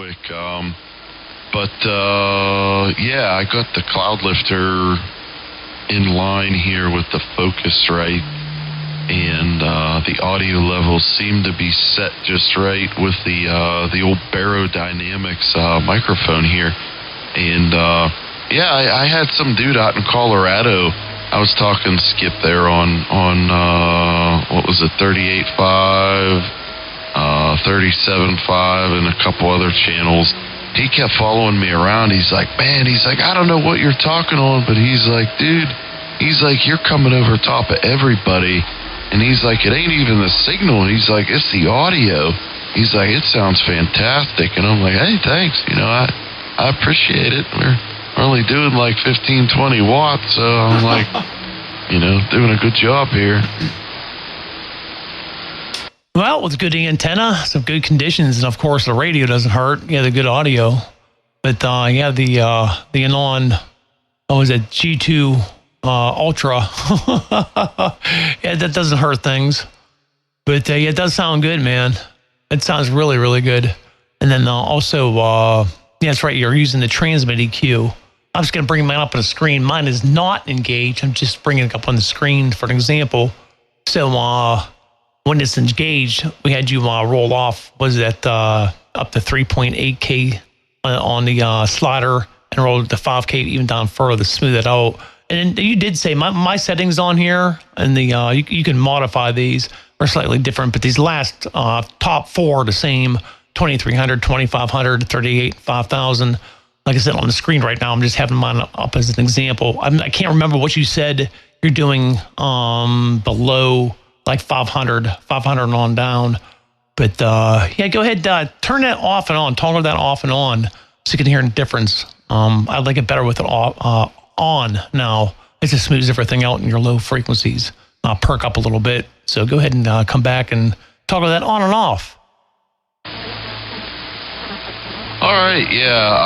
quick. Yeah, I got the Cloudlifter in line here with the Focusrite, and the audio levels seem to be set just right with the old Barrow Dynamics microphone here. And yeah, I had some dude out in Colorado. I was talking to Skip there on what was it, 38.5, 37.5, and a couple other channels. He kept following me around. He's like, man, I don't know what you're talking on, but he's like, dude, you're coming over top of everybody. And he's like, it ain't even the signal. He's like, it's the audio. He's like, it sounds fantastic. And I'm like, hey, thanks. I appreciate it. We're only doing like 15, 20 watts. So I'm like, doing a good job here. Well, with good antenna, some good conditions, and of course the radio doesn't hurt. Yeah, the good audio. But yeah, the Anon, what was it, G2 Ultra. Yeah, that doesn't hurt things. But yeah, it does sound good, man. It sounds really, really good. And then also, yeah, that's right, you're using the transmit EQ. I'm just going to bring mine up on the screen. Mine is not engaged. I'm just bringing it up on the screen for an example. So when it's engaged, we had you roll off, was that up to 3.8K on the slider, and roll it to 5K even down further to smooth it out. And you did say my settings on here, and the you can modify these, are slightly different, but these last top four are the same: 2300, 2500, 38, 5000. Like I said on the screen right now, I'm just having mine up as an example. I can't remember what you said you're doing below like 500 on down. But yeah, go ahead, turn that off and on, toggle that off and on so you can hear the difference. I like it better with it on now. It just smooths everything out in your low frequencies. Perk up a little bit. So go ahead and come back and toggle that on and off. All right, yeah,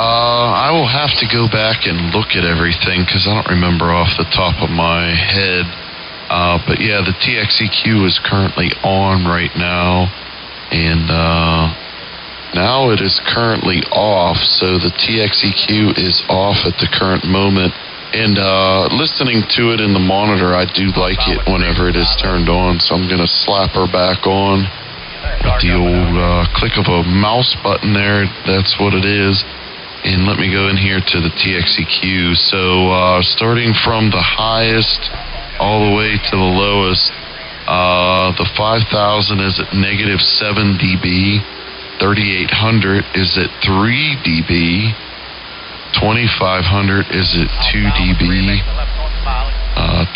I will have to go back and look at everything because I don't remember off the top of my head. But yeah, the TX EQ is currently on right now, and now it is currently off. So the TX EQ is off at the current moment. And listening to it in the monitor, I do like it whenever it is turned on. So I'm gonna slap her back on. With the old click of a mouse button there, that's what it is. And let me go in here to the TX EQ. So starting from the highest all the way to the lowest, the 5000 is at negative 7 dB, 3800 is at 3 dB, 2500 is at 2 dB,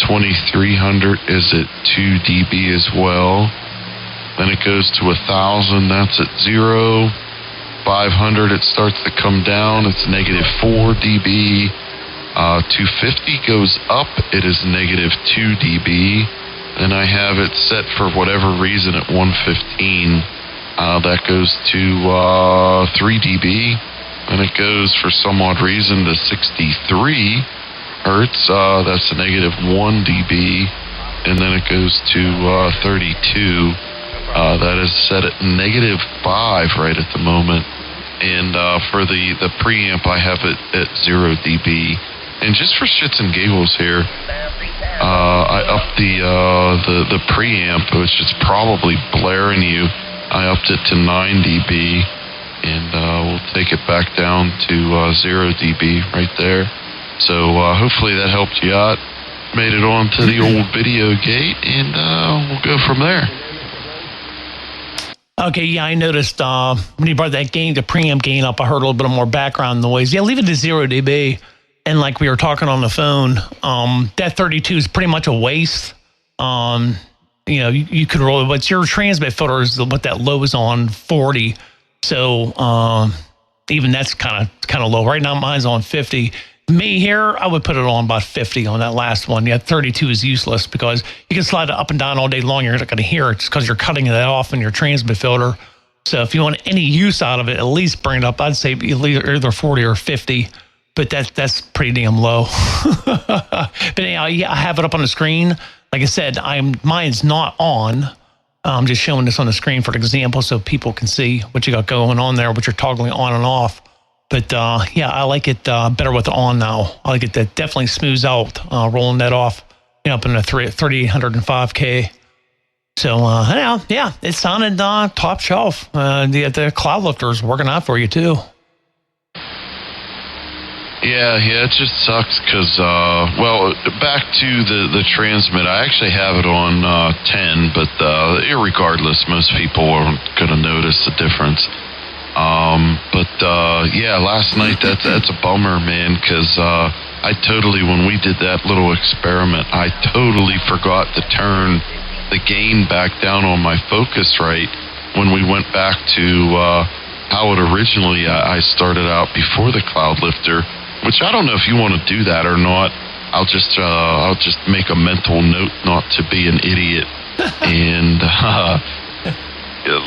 2300 is at 2 dB as well. Then it goes to 1000, that's at 0. 500, it starts to come down, it's negative 4 dB. 250 goes up, it is negative 2 dB. Then I have it set for whatever reason at 115. That goes to 3 dB. And it goes for some odd reason to 63 hertz, that's a negative 1 dB. And then it goes to 32. That is set at negative 5 right at the moment. And for the preamp, I have it at 0 dB. And just for shits and giggles here, I upped the preamp, which is probably blaring you. I upped it to 9 dB, and we'll take it back down to 0 dB right there. So hopefully that helped you out. Made it onto the old video gate, and we'll go from there. Okay, yeah, I noticed when you brought that gain, the preamp gain up, I heard a little bit more background noise. Yeah, leave it to 0 dB. And like we were talking on the phone, that 32 is pretty much a waste. You could roll it, but your transmit filter is what that low is on, 40. So even that's kind of low. Right now, mine's on 50. Me here, I would put it on about 50 on that last one. Yeah, 32 is useless because you can slide it up and down all day long. You're not going to hear it just because you're cutting that off in your transmit filter. So if you want any use out of it, at least bring it up. I'd say either 40 or 50, but that's pretty damn low. But anyhow, yeah, I have it up on the screen. Like I said, mine's not on. I'm just showing this on the screen for example so people can see what you got going on there, what you're toggling on and off. But yeah, I like it better with it on now. I like it that definitely smooths out, rolling that off, up in the 3805K. So yeah, it sounded top shelf. The Cloudlifter is working out for you too. Yeah, it just sucks because, well, back to the transmit, I actually have it on 10, but irregardless, most people aren't going to notice the difference. But yeah, last night, that's a bummer, man, because I totally, when we did that little experiment, I totally forgot to turn the gain back down on my Focusrite when we went back to how it originally I started out before the Cloudlifter. Which I don't know if you want to do that or not. I'll just make a mental note not to be an idiot and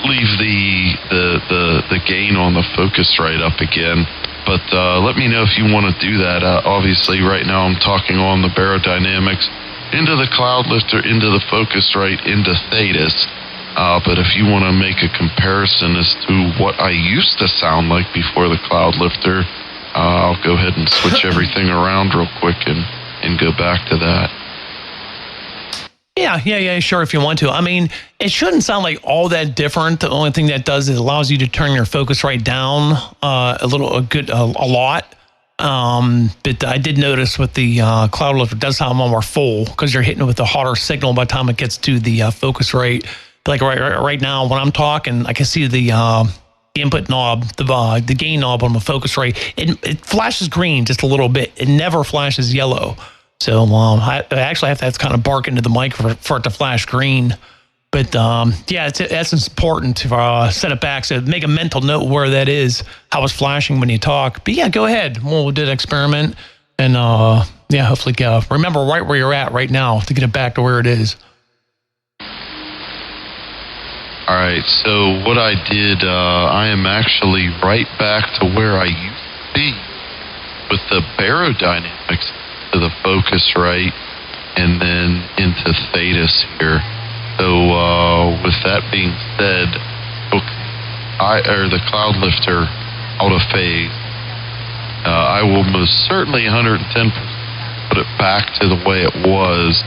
leave the gain on the Focusrite up again. But let me know if you want to do that. Obviously, right now I'm talking on the Barodynamics into the Cloudlifter, into the Focusrite, into Thetis. But if you want to make a comparison as to what I used to sound like before the Cloudlifter, I'll go ahead and switch everything around real quick and go back to that. Yeah, sure, if you want to. I mean, it shouldn't sound like all that different. The only thing that does is allows you to turn your Focusrite down a lot. But I did notice with the Cloudlifter, it does sound more full because you're hitting it with a hotter signal by the time it gets to the Focusrite. Like right now, when I'm talking, I can see the input knob, the gain knob on the Focusrite. It flashes green just a little bit. It never flashes yellow. So I actually have to kind of bark into the mic for it to flash green. But yeah, that's important to set it back. So make a mental note where that is, how it's flashing when you talk. But yeah, go ahead. We'll do an experiment. And yeah, hopefully remember right where you're at right now to get it back to where it is. All right, so what I did, I am actually right back to where I used to be with the Barodynamics to the Focusrite and then into Thetis here. So with that being said, the Cloudlifter out of phase, I will most certainly 110% put it back to the way it was.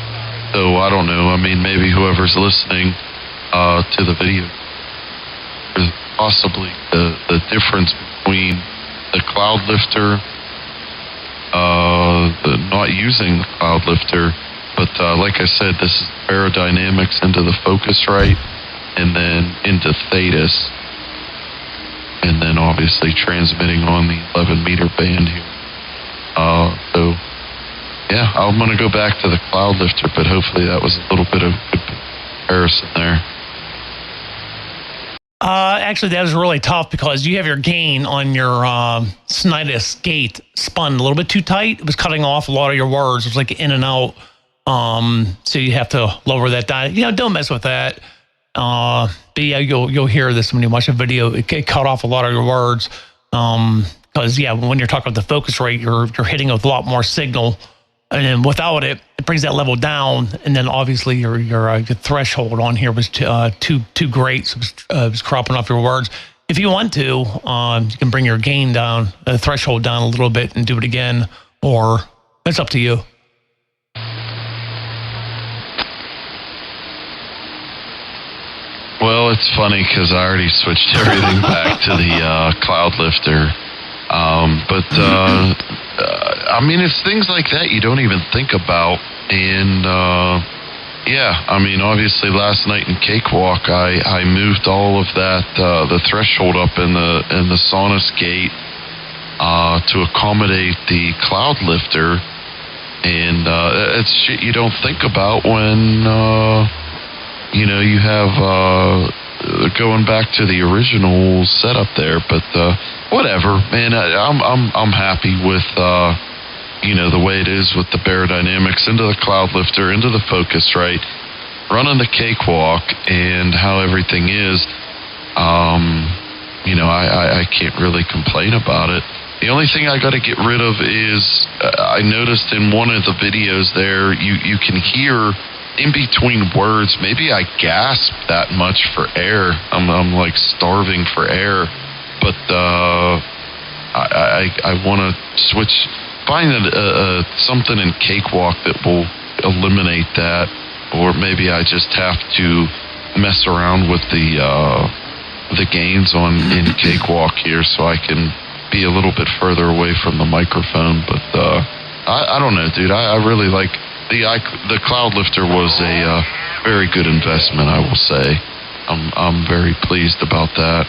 So I don't know, I mean, maybe whoever's listening to the video, there's possibly the difference between the Cloudlifter, the not using the Cloudlifter, but like I said, this is Barodynamics into the Focusrite, and then into Thetis, and then obviously transmitting on the 11 meter band here. So yeah, I'm going to go back to the Cloudlifter, but hopefully that was a little bit of good comparison there. Actually, that was really tough because you have your gain on your Snitus gate spun a little bit too tight. It was cutting off a lot of your words. It was like in and out. So you have to lower that down. Don't mess with that. But yeah, you'll hear this when you watch a video. It cut off a lot of your words. Because yeah, when you're talking about the Focusrite, you're hitting with a lot more signal. And then without it, it brings that level down. And then obviously your threshold on here was too great. So it was cropping off your words. If you want to, you can bring your gain down, the threshold down a little bit and do it again, or it's up to you. Well, it's funny because I already switched everything back to the Cloudlifter. I mean, it's things like that you don't even think about. And yeah, I mean, obviously last night in Cakewalk, I moved all of that, the threshold up in the Sonus gate to accommodate the Cloudlifter. And it's shit you don't think about when you have going back to the original setup there. But whatever, man. I'm happy with the way it is with the Barodynamics into the Cloudlifter, into the Focusrite, running the Cakewalk, and how everything is. I can't really complain about it. The only thing I got to get rid of is I noticed in one of the videos there, you can hear in between words, maybe I gasp that much for air. I'm like starving for air, but I want to find something in Cakewalk that will eliminate that, or maybe I just have to mess around with the gains in Cakewalk here so I can be a little bit further away from the microphone. But I don't know, dude. I really like the Cloudlifter was a very good investment, I will say. I'm very pleased about that.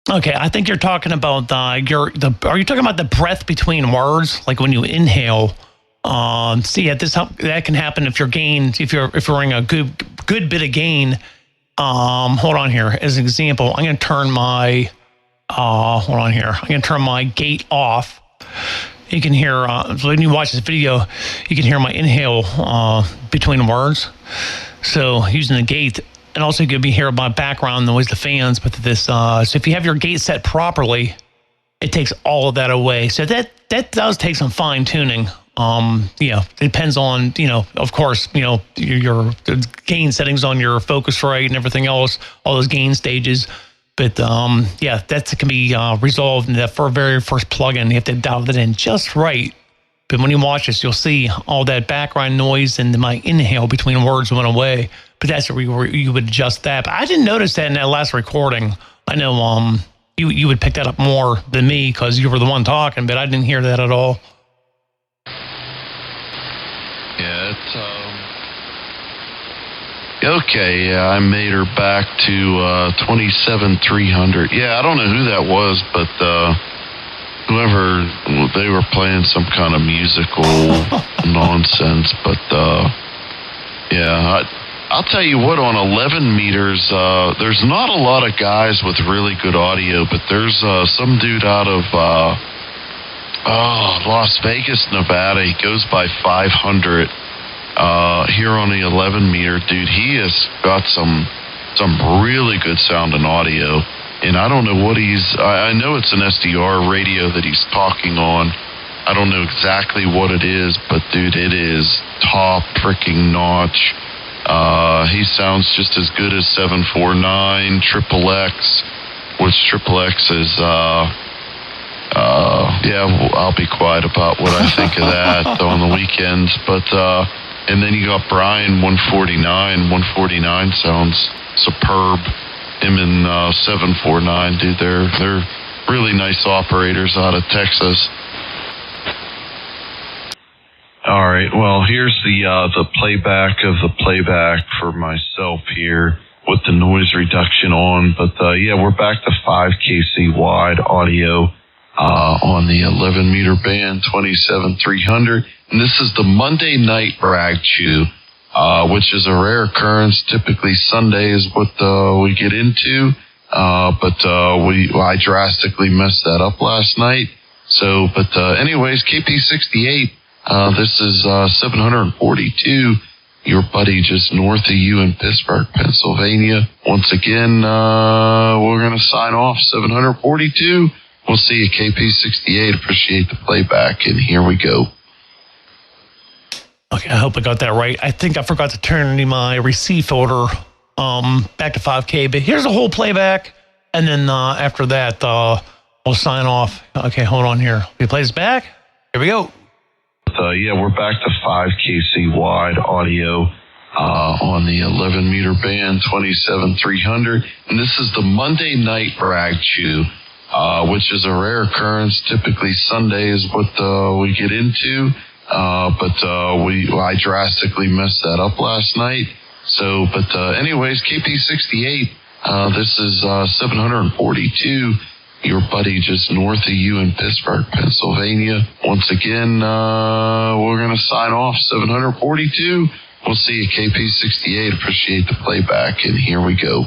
Okay, I think you're talking about are you talking about the breath between words, like when you inhale? See, that can happen if you're running a good bit of gain. Hold on here. As an example, I'm going to turn my gate off. You can hear when you watch this video, you can hear my inhale between words. So using the gate. And also you could be hearing my background noise, the fans, but so if you have your gate set properly, it takes all of that away. So that does take some fine tuning. It depends on, of course, your gain settings on your Focusrite and everything else, all those gain stages. But that can be resolved in that for very first plugin. You have to dial it in just right. But when you watch this, you'll see all that background noise and my inhale between words went away. But that's where you would adjust that. But I didn't notice that in that last recording. I know you would pick that up more than me because you were the one talking, but I didn't hear that at all. Yeah, it's okay. Yeah, I made her back to 27,300. Yeah, I don't know who that was, but whoever, they were playing some kind of musical nonsense. But I'll tell you what, on 11 meters, there's not a lot of guys with really good audio, but there's some dude out of Las Vegas, Nevada. He goes by 500 here on the 11 meter. Dude, he has got some really good sounding audio. And I don't know what I know it's an SDR radio that he's talking on. I don't know exactly what it is, but dude, it is top freaking notch. He sounds just as good as 749, Triple X, which Triple X is, I'll be quiet about what I think of that on the weekends. But, and then you got Brian 149. 149 sounds superb. Him and 749, dude, they're really nice operators out of Texas. All right, well, here's the playback of the playback for myself here with the noise reduction on. But we're back to 5 kC wide audio on the 11 meter band, 27,300. And this is the Monday night brag chew, which is a rare occurrence. Typically Sunday is what we get into, but I drastically messed that up last night. So, but anyways, KP68. This is 742, your buddy just north of you in Pittsburgh, Pennsylvania. Once again, we're going to sign off 742. We'll see you, KP68. Appreciate the playback, and here we go. Okay, I hope I got that right. I think I forgot to turn my receive filter back to 5K, but here's the whole playback, and then after that, we'll sign off. Okay, hold on here. We play this back. Here we go. We're back to 5 kC wide audio on the 11 meter band, 27,300. And this is the Monday night brag chew, which is a rare occurrence. Typically Sunday is what we get into, but I drastically messed that up last night. So, but anyways, KP68, this is 742. Your buddy just north of you in Pittsburgh, Pennsylvania. Once again, we're going to sign off 742. We'll see you, KP68. Appreciate the playback, and here we go.